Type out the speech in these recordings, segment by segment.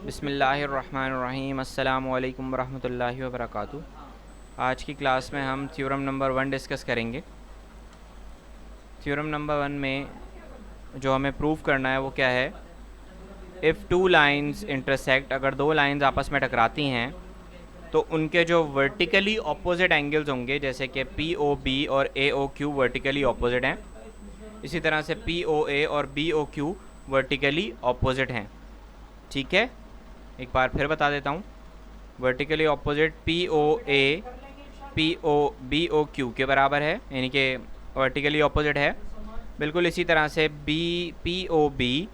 बिस्मिल्लाहिर्रहमानिर्रहीम अस्सलामु अलैकुम वरहमतुल्लाहि वबरकातुहू। आज की क्लास में हम थ्योरम नंबर 1 डिस्कस करेंगे। थ्योरम नंबर 1 में जो हमें प्रूव करना है वो क्या है, इफ़ टू लाइंस इंटरसेक्ट, अगर दो लाइंस आपस में टकराती हैं तो उनके जो वर्टिकली ऑपोजिट एंगल्स होंगे, जैसे कि पी ओ बी और A O Q vertically opposite हैं, इसी तरह से पी ओ ए और B O Q vertically opposite हैं। ठीक है, एक बार फिर बता देता हूँ। Vertically opposite P O A P O B O Q के बराबर है, यानी कि वर्टिकली ऑपोजिट है। बिल्कुल इसी तरह से बी पी ओ बी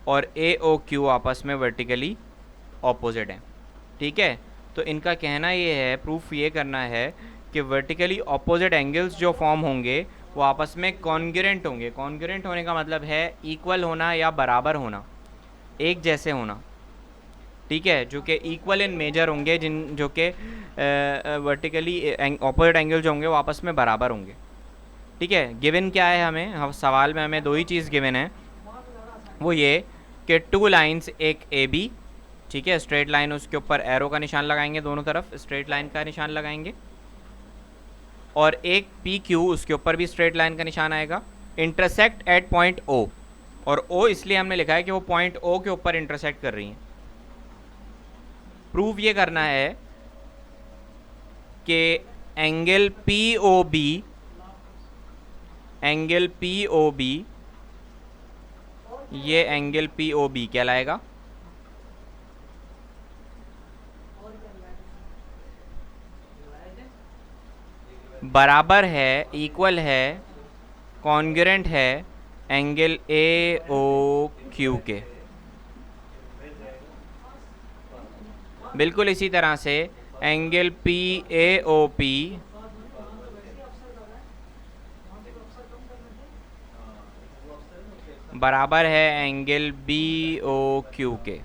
और ए ओ क्यू आपस में वर्टिकली ऑपोजिट हैं। ठीक है, तो इनका कहना ये है, प्रूफ ये करना है कि वर्टिकली ऑपोजिट एंगल्स जो फॉर्म होंगे वो आपस में कॉन्ग्रुएंट होंगे। कॉन्ग्रुएंट होने का मतलब है इक्वल होना या बराबर होना, एक जैसे होना। ठीक है, जो कि इक्वल इन मेजर होंगे, जिन जो कि वर्टिकली ऑपोजिट एंगल जो होंगे वो आपस में बराबर होंगे। ठीक है, गिवन क्या है हमें, सवाल में हमें दो ही चीज़ गिवन है, वो ये कि टू लाइंस, एक ए बी, ठीक है, स्ट्रेट लाइन, उसके ऊपर एरो का निशान लगाएंगे, दोनों तरफ स्ट्रेट लाइन का निशान लगाएंगे, और एक पी क्यू, उसके ऊपर भी स्ट्रेट लाइन का निशान आएगा, इंटरसेक्ट एट पॉइंट ओ। और ओ इसलिए हमने लिखा है कि वो पॉइंट ओ के ऊपर इंटरसेक्ट कर रही हैं। प्रूव ये करना है कि angle P O B, angle P O B, ये एंगल पी ओ बी कहलाएगा। बराबर है, इक्वल है, कॉन्ग्रुएंट है एंगल ए ओ क्यू के। बिल्कुल इसी तरह से angle P A O P बराबर है एंगल बी ओ क्यू के।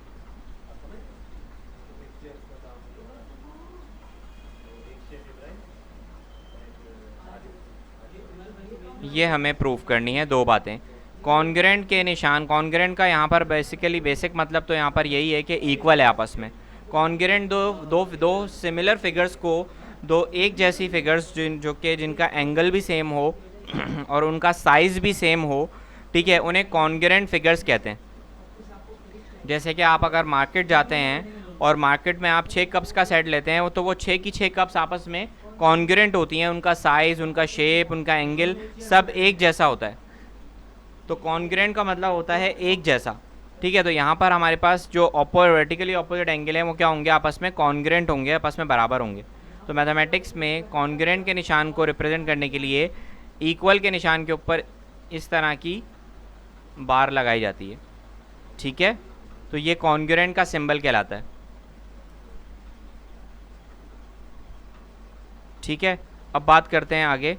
ये हमें प्रूफ करनी है दो बातें। कॉन्ग्रुएंट के निशान, कॉन्ग्रुएंट का यहाँ पर बेसिक मतलब तो यहाँ पर यही है कि इक्वल है आपस में। कॉन्ग्रुएंट दो सिमिलर फिगर्स को, दो एक जैसी फिगर्स जिनका एंगल भी सेम हो और उनका साइज़ भी सेम हो, ठीक है, उन्हें कॉन्ग्रुएंट फिगर्स कहते हैं। जैसे कि आप अगर मार्केट जाते हैं और मार्केट में आप 6 कप्स का सेट लेते हैं, तो वो 6 की 6 कप्स आपस में कॉन्ग्रुएंट होती हैं, उनका साइज़, उनका शेप, उनका एंगल सब एक जैसा होता है। तो कॉन्ग्रुएंट का मतलब होता है एक जैसा। ठीक है, तो यहाँ पर हमारे पास जो वर्टिकली ऑपोजिट एंगल है वो क्या होंगे, आपस में कॉन्ग्रुएंट होंगे, आपस में बराबर होंगे। तो मैथमेटिक्स में कॉन्ग्रुएंट के निशान को रिप्रेजेंट करने के लिए इक्वल के निशान के ऊपर इस तरह की बार लगाई जाती है। ठीक है, तो ये कॉन्ग्रुएंट का सिंबल कहलाता है। ठीक है, अब बात करते हैं आगे।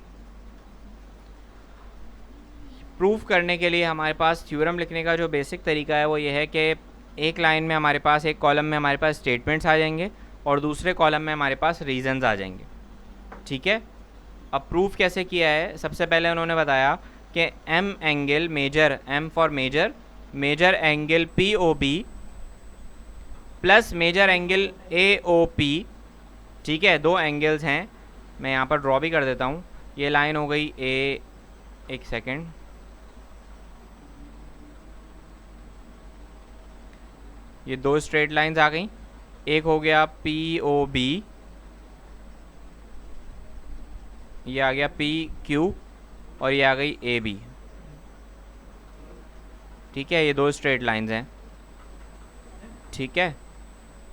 प्रूफ करने के लिए हमारे पास थ्योरम लिखने का जो बेसिक तरीका है वो ये है कि एक लाइन में हमारे पास, एक कॉलम में हमारे पास स्टेटमेंट्स आ जाएंगे और दूसरे कॉलम में हमारे पास रीजंस आ जाएंगे। ठीक है, अब प्रूफ कैसे किया है, सबसे पहले उन्होंने बताया कि M angle measure, M for measure, measure angle P O B plus measure angle A O P. ठीक है, दो एंगल्स हैं, मैं यहाँ पर ड्रॉ भी कर देता हूँ। ये लाइन हो गई ए, एक सेकेंड, ये दो स्ट्रेट लाइंस आ गई। एक हो गया पी ओ बी, ये आ गया पी क्यू, और ये आ गई ए बी। ठीक है, ये दो स्ट्रेट लाइंस हैं। ठीक है,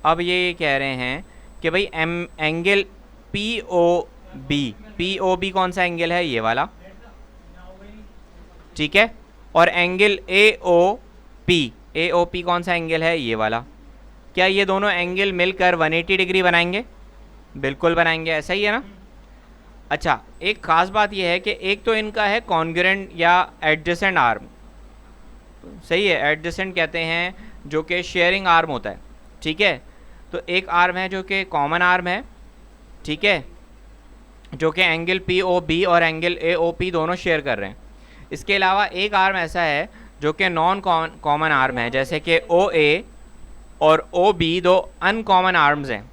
अब ये कह रहे हैं कि भाई angle P O B, P O B कौन सा एंगल है, ये वाला। ठीक है, और angle A O P, A O P कौन सा एंगल है, ये वाला। क्या ये दोनों एंगल मिलकर 180 डिग्री बनाएंगे? बिल्कुल बनाएंगे, ऐसा ही है ना। अच्छा, एक खास बात यह है कि एक तो इनका है कॉन्ग्रुएंट या एडजेसेंट आर्म, सही है, एडजेसेंट कहते हैं, जो कि शेयरिंग आर्म होता है। ठीक है, तो एक आर्म है जो कि कॉमन आर्म है, ठीक है, जो कि एंगल पी ओ बी और एंगल ए ओ पी दोनों शेयर कर रहे हैं। इसके अलावा एक आर्म ऐसा है जो कि नॉन कॉमन आर्म है, जैसे कि ओ ए और ओ बी दो अनकॉमन आर्म्स हैं,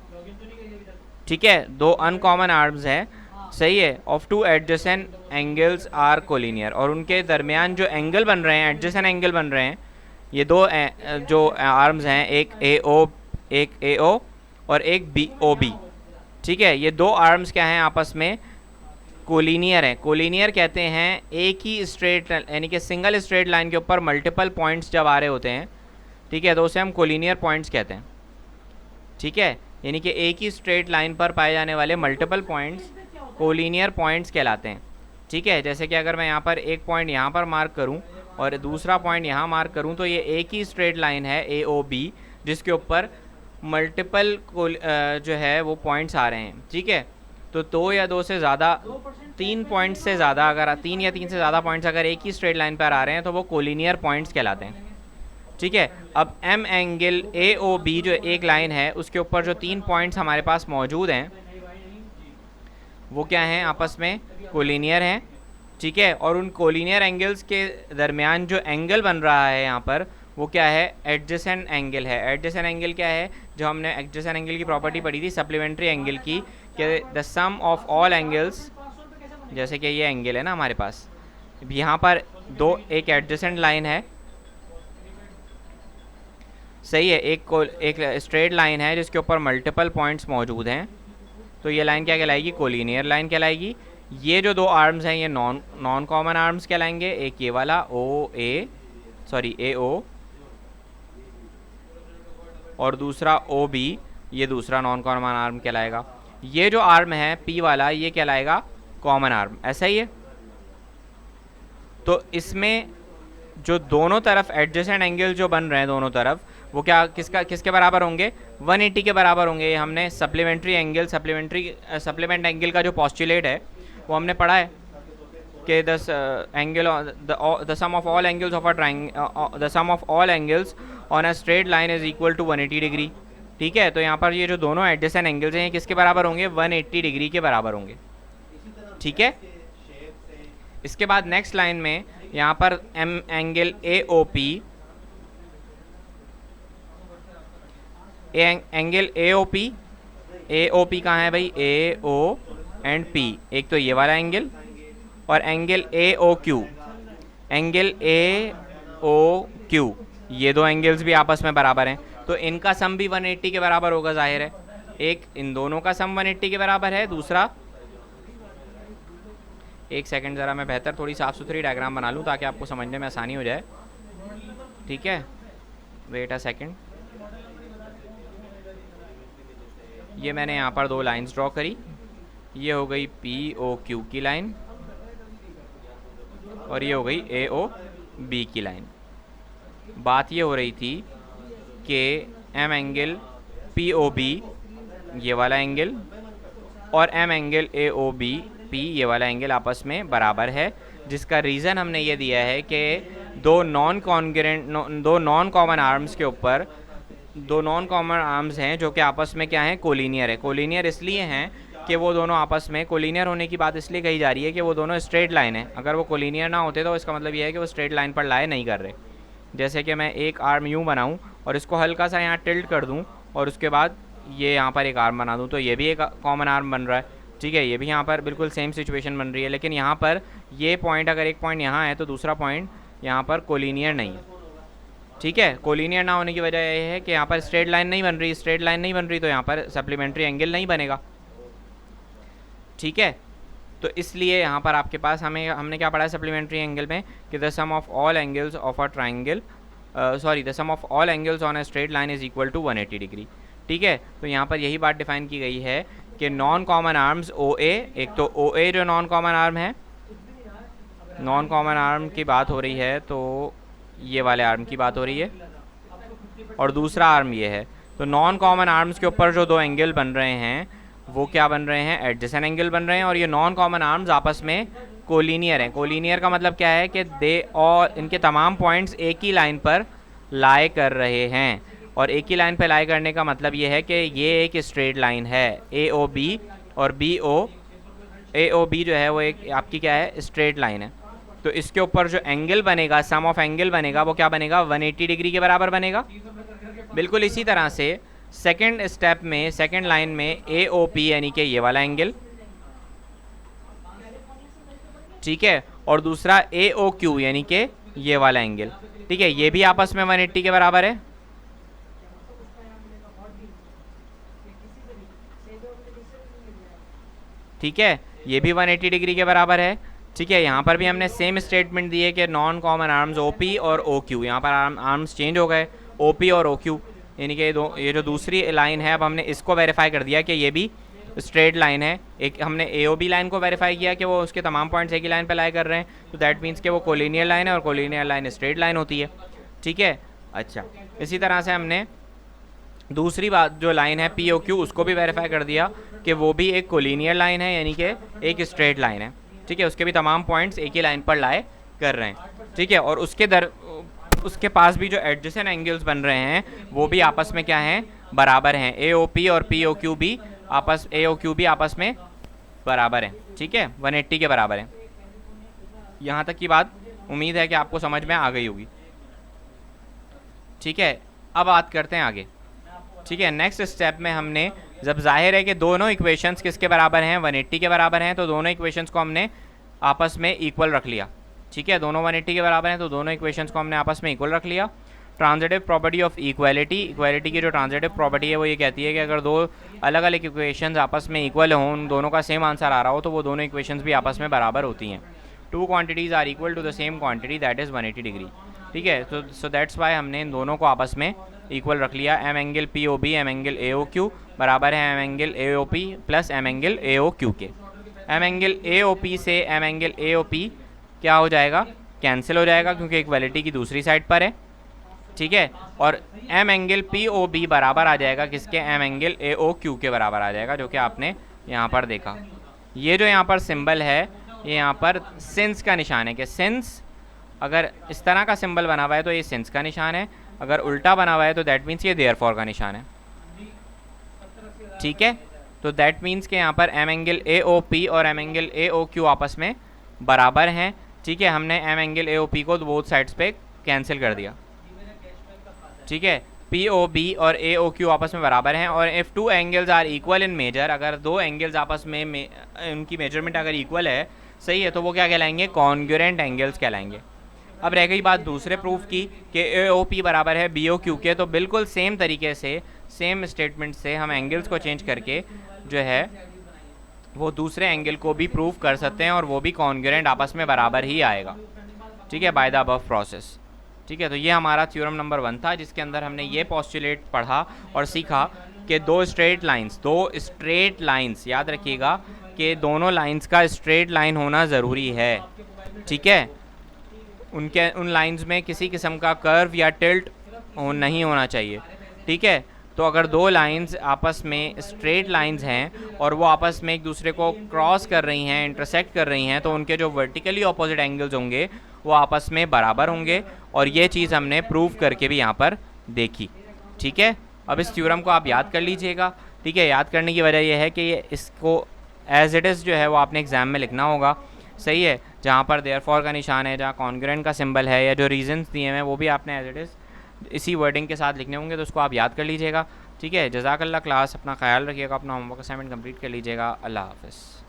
ठीक है, दो अनकॉमन आर्म्स हैं, सही है, of two adjacent angles are collinear, और उनके दरमियान जो एंगल बन रहे हैं, एडजेसेंट एंगल बन रहे हैं, ये दो जो आर्म्स हैं, एक ए ओ और एक बी ओ बी, ठीक है, ये दो आर्म्स क्या हैं आपस में कोलिनियर है। कोलिनियर कहते हैं एक ही स्ट्रेट यानी कि सिंगल स्ट्रेट लाइन के ऊपर मल्टीपल पॉइंट्स जब आ रहे होते हैं, ठीक है, तो उसे हम कोलिनियर पॉइंट्स कहते हैं, ठीक है, यानी कि एक ही स्ट्रेट लाइन पर पाए जाने वाले मल्टीपल पॉइंट्स कोलिनियर पॉइंट्स कहलाते हैं, ठीक है। जैसे कि अगर मैं यहाँ पर एक पॉइंट यहाँ पर मार्क करूँ और दूसरा पॉइंट यहाँ मार्क करूँ, तो ये एक ही स्ट्रेट लाइन है ए ओ बी, जिसके ऊपर मल्टीपल जो है वो पॉइंट्स आ रहे हैं, ठीक है। तो दो या दो से ज़्यादा, तीन पॉइंट्स से ज़्यादा, अगर तीन या तीन से ज़्यादा पॉइंट्स अगर एक ही स्ट्रेट लाइन पर आ रहे हैं तो वो कोलिनियर पॉइंट्स कहलाते हैं, ठीक है। अब M angle A O B जो एक लाइन है उसके ऊपर जो तीन पॉइंट्स हमारे पास मौजूद हैं वो क्या हैं, आपस में कोलिनियर हैं, ठीक है। और उन कोलिनियर एंगल्स के दरमियान जो एंगल बन रहा है यहाँ पर वो क्या है, एडजेसेंट एंगल है। एडजेसेंट एंगल क्या है, जो हमने एडजेसेंट एंगल की प्रॉपर्टी पढ़ी थी सप्लीमेंट्री एंगल की, कि the sum of all angles, जैसे कि ये एंगल है ना हमारे पास, यहाँ पर दो, एक एडजेसेंट लाइन है, सही है, एक स्ट्रेट लाइन है जिसके ऊपर मल्टीपल पॉइंट्स मौजूद हैं, तो ये लाइन क्या कहलाएगी, कोलिनियर लाइन कहलाएगी। ये जो दो आर्म्स हैं ये नॉन कॉमन आर्म्स कहलाएंगे, एक ये वाला ए ओ और दूसरा ओ बी, ये दूसरा नॉन कॉमन आर्म कहलाएगा। ये जो आर्म है पी वाला ये कहलाएगा कॉमन आर्म, ऐसा ही है। तो इसमें जो दोनों तरफ एडजेसेंट एंगल जो बन रहे हैं दोनों तरफ, वो क्या किसके बराबर होंगे, 180 के बराबर होंगे। हमने सप्लीमेंट एंगल का जो पॉस्टुलेट है वो हमने पढ़ा है कि the sum of all angles of a triangle, the sum of all angles on a straight line is equal to 180 degree, ठीक है। तो यहाँ पर ये जो दोनों एडजेसेंट एंगल्स हैं किसके बराबर होंगे, 180 डिग्री के बराबर होंगे, ठीक है। इसके बाद नेक्स्ट लाइन में यहाँ पर M angle A O P, angle A O P कहाँ है भाई, ए ओ एंड पी, एक तो ये वाला एंगल और angle A O Q, angle A O Q, ये दो एंगल्स भी आपस में बराबर हैं, तो इनका सम भी 180 के बराबर होगा, जाहिर है। एक इन दोनों का सम 180 के बराबर है, दूसरा, एक सेकंड ज़रा मैं बेहतर थोड़ी साफ़ सुथरी डायग्राम बना लूँ ताकि आपको समझने में आसानी हो जाए, ठीक है, वेट अ सेकंड। ये मैंने यहाँ पर दो लाइंस ड्रॉ करी, ये हो गई पी ओ क्यू की लाइन और ये हो गई ए ओ बी की लाइन। बात ये हो रही थी कि M angle P O B, ये वाला एंगल, और M angle A O B P, ये वाला एंगल आपस में बराबर है, जिसका रीज़न हमने ये दिया है कि दो नॉन कॉमन आर्म्स के ऊपर दो नॉन कॉमन आर्म्स हैं जो कि आपस में क्या हैं, कोलिनियर है। कोलिनियर इसलिए हैं कि वो दोनों आपस में, कोलिनियर होने की बात इसलिए कही जा रही है कि वो दोनों स्ट्रेट लाइन है, अगर वो कोलिनियर ना होते तो इसका मतलब ये है कि वो स्ट्रेट लाइन पर लाए नहीं कर रहे। जैसे कि मैं एक आर्म यूँ बनाऊँ और इसको हल्का सा यहाँ टिल्ट कर दूँ और उसके बाद ये यहाँ पर एक आर्म बना दूँ, तो ये भी एक कॉमन आर्म बन रहा है, ठीक है, ये भी यहाँ पर बिल्कुल सेम सिचुएशन बन रही है। लेकिन यहाँ पर ये पॉइंट, अगर एक पॉइंट यहाँ है तो दूसरा पॉइंट यहाँ पर कोलिनियर नहीं है, ठीक है। कोलिनियर ना होने की वजह यह है कि यहाँ पर स्ट्रेट लाइन नहीं बन रही, स्ट्रेट लाइन नहीं बन रही तो यहाँ पर सप्लीमेंट्री एंगल नहीं बनेगा, ठीक है। तो इसलिए यहाँ पर आपके पास हमने क्या पढ़ा है सप्लीमेंट्री एंगल में, कि the sum of all angles of a triangle, the sum of all angles on a straight line is equal to 180 degree, ठीक है। तो यहाँ पर यही बात डिफाइन की गई है कि नॉन कॉमन आर्म्स ओ ए, एक तो ओ ए जो नॉन कॉमन आर्म है, नॉन कॉमन आर्म की बात हो रही है तो ये वाले आर्म की बात हो रही है, और दूसरा आर्म ये है। तो नॉन कॉमन आर्म्स के ऊपर जो दो एंगल बन रहे हैं वो क्या बन रहे हैं, एडजेसेंट एंगल बन रहे हैं, और ये नॉन कॉमन आर्म्स आपस में कोलिनियर हैं। कोलिनियर का मतलब क्या है कि और इनके तमाम पॉइंट्स एक ही लाइन पर लाई कर रहे हैं, और एक ही लाइन पर लाई करने का मतलब ये है कि ये एक स्ट्रेट लाइन है ए ओ बी, और ए ओ बी जो है वो एक आपकी क्या है, स्ट्रेट लाइन है। तो इसके ऊपर जो एंगल बनेगा, सम ऑफ एंगल बनेगा, वो क्या बनेगा, 180 डिग्री के बराबर बनेगा, बिल्कुल इसी तरह से सेकंड स्टेप में, सेकंड लाइन में AOP यानी कि ये वाला एंगल, ठीक है, और दूसरा AOQ यानी कि ये वाला एंगल, ठीक है, ये भी आपस में 180 के बराबर है। ठीक है, ये भी 180 डिग्री के बराबर है। ठीक है, यहाँ पर भी हमने सेम स्टेटमेंट दी है कि नॉन कॉमन आर्म्स OP और OQ, यहाँ पर आर्म्स चेंज हो गए, OP और OQ, यानी कि ये जो दूसरी लाइन है, अब हमने इसको वेरीफाई कर दिया कि ये भी स्ट्रेट लाइन है। एक हमने AOB लाइन को वेरीफाई किया कि वो उसके तमाम पॉइंट्स एक ही लाइन पर लाई कर रहे हैं, तो दैट मीन्स कि वो कोलिनियर लाइन है, और कोलिनियर लाइन स्ट्रेट लाइन होती है। ठीक है, अच्छा, इसी तरह से हमने दूसरी बात जो लाइन है POQ, उसको भी वेरीफाई कर दिया कि वो भी एक कोलिनियर लाइन है, यानी कि एक स्ट्रेट लाइन है। ठीक है, उसके भी तमाम पॉइंट्स एक ही लाइन पर लाए कर रहे हैं। ठीक है, और उसके पास भी जो एडजेसेंट एंगल्स बन रहे हैं वो भी आपस में क्या हैं, बराबर हैं। AOP और AOQ भी आपस में बराबर हैं। ठीक है, 180 के बराबर हैं। यहाँ तक की बात उम्मीद है कि आपको समझ में आ गई होगी। ठीक है, अब बात करते हैं आगे। ठीक है, नेक्स्ट स्टेप में हमने, जब जाहिर है कि दोनों इक्वेशंस किसके बराबर हैं, 180 के बराबर हैं, तो दोनों इक्वेशंस को हमने आपस में इक्वल रख लिया। ठीक है, दोनों 180 के बराबर हैं तो दोनों इक्वेशंस को हमने आपस में इक्वल रख लिया। ट्रांजिटिव प्रॉपर्टी ऑफ इक्वालिटी की जो ट्रांजिटिव प्रॉपर्टी है वो ये कहती है कि अगर दो अलग अलग इक्वेशंस आपस में इक्वल हों, उन दोनों का सेम आंसर आ रहा हो, तो वो दोनों इक्वेशंस भी आपस में बराबर होती हैं। Two quantities are equal to the same quantity, that is 180 degree. ठीक है, तो सो दैट्स वाई हमने इन दोनों को आपस में इक्वल रख लिया। M angle POB M angle AOQ बराबर है M angle AOP plus M angle AOQ के। M एंगल AOP से M एंगल AOP क्या हो जाएगा, कैंसिल हो जाएगा, क्योंकि इक्वालिटी की दूसरी साइड पर है। ठीक है, और M एंगल POB बराबर आ जाएगा किसके, M एंगल AOQ के बराबर आ जाएगा, जो कि आपने यहाँ पर देखा। ये जो यहाँ पर सिंबल है, ये यहाँ पर सिंस का निशान है, कि सिंस अगर इस तरह का सिंबल बना हुआ है तो ये सिंस का निशान है, अगर उल्टा बना हुआ है तो दैट मीन्स ये देयरफॉर का निशान है। ठीक है, तो दैट मीन्स के यहाँ पर M एंगल AOP और M एंगल AOQ आपस में बराबर हैं। ठीक है, हमने M एंगल AOP को बोथ साइड्स पे कैंसिल कर दिया। ठीक है, POB और AOQ आपस में बराबर हैं, और if two angles are equal in measure, अगर दो एंगल्स आपस में उनकी मेजरमेंट अगर इक्वल है, सही है, तो वो क्या कहलाएंगे, कॉन्ग्रुएंट एंगल्स कहलाएंगे। अब रह गई बात दूसरे प्रूफ की कि AOP बराबर है BOQ के, तो बिल्कुल सेम तरीके से, सेम स्टेटमेंट से हम एंगल्स को चेंज करके जो है वो दूसरे एंगल को भी प्रूव कर सकते हैं, और वो भी कॉन्ग्रुएंट आपस में बराबर ही आएगा। ठीक है, बाय द अबव प्रोसेस। ठीक है, तो ये हमारा थ्योरम नंबर 1 था, जिसके अंदर हमने ये पोस्टुलेट पढ़ा और सीखा कि दो स्ट्रेट लाइंस, याद रखिएगा कि दोनों लाइंस का स्ट्रेट लाइन होना ज़रूरी है। ठीक है, उन लाइंस में किसी किस्म का कर्व या टिल्ट नहीं होना चाहिए। ठीक है, तो अगर दो लाइंस आपस में स्ट्रेट लाइंस हैं और वो आपस में एक दूसरे को क्रॉस कर रही हैं, इंटरसेक्ट कर रही हैं, तो उनके जो वर्टिकली ऑपोजिट एंगल्स होंगे वो आपस में बराबर होंगे, और ये चीज़ हमने प्रूव करके भी यहाँ पर देखी। ठीक है, अब इस थ्योरम को आप याद कर लीजिएगा। ठीक है, याद करने की वजह यह है कि ये इसको एज इट इज़ जो है वो आपने एग्ज़ाम में लिखना होगा। सही है, जहाँ पर देयरफॉर का निशान है, जहाँ कॉन्ग्रुएंट का सिंबल है, या जो रीजंस दिए हैं वो भी आपने एज इट इज़ इसी वर्डिंग के साथ लिखने होंगे, तो उसको आप याद कर लीजिएगा। ठीक है, जज़ाकल्लाह। क्लास अपना ख्याल रखिएगा, अपना होमवर्क असाइनमेंट कंप्लीट कर लीजिएगा। अल्लाह हाफ़िज़।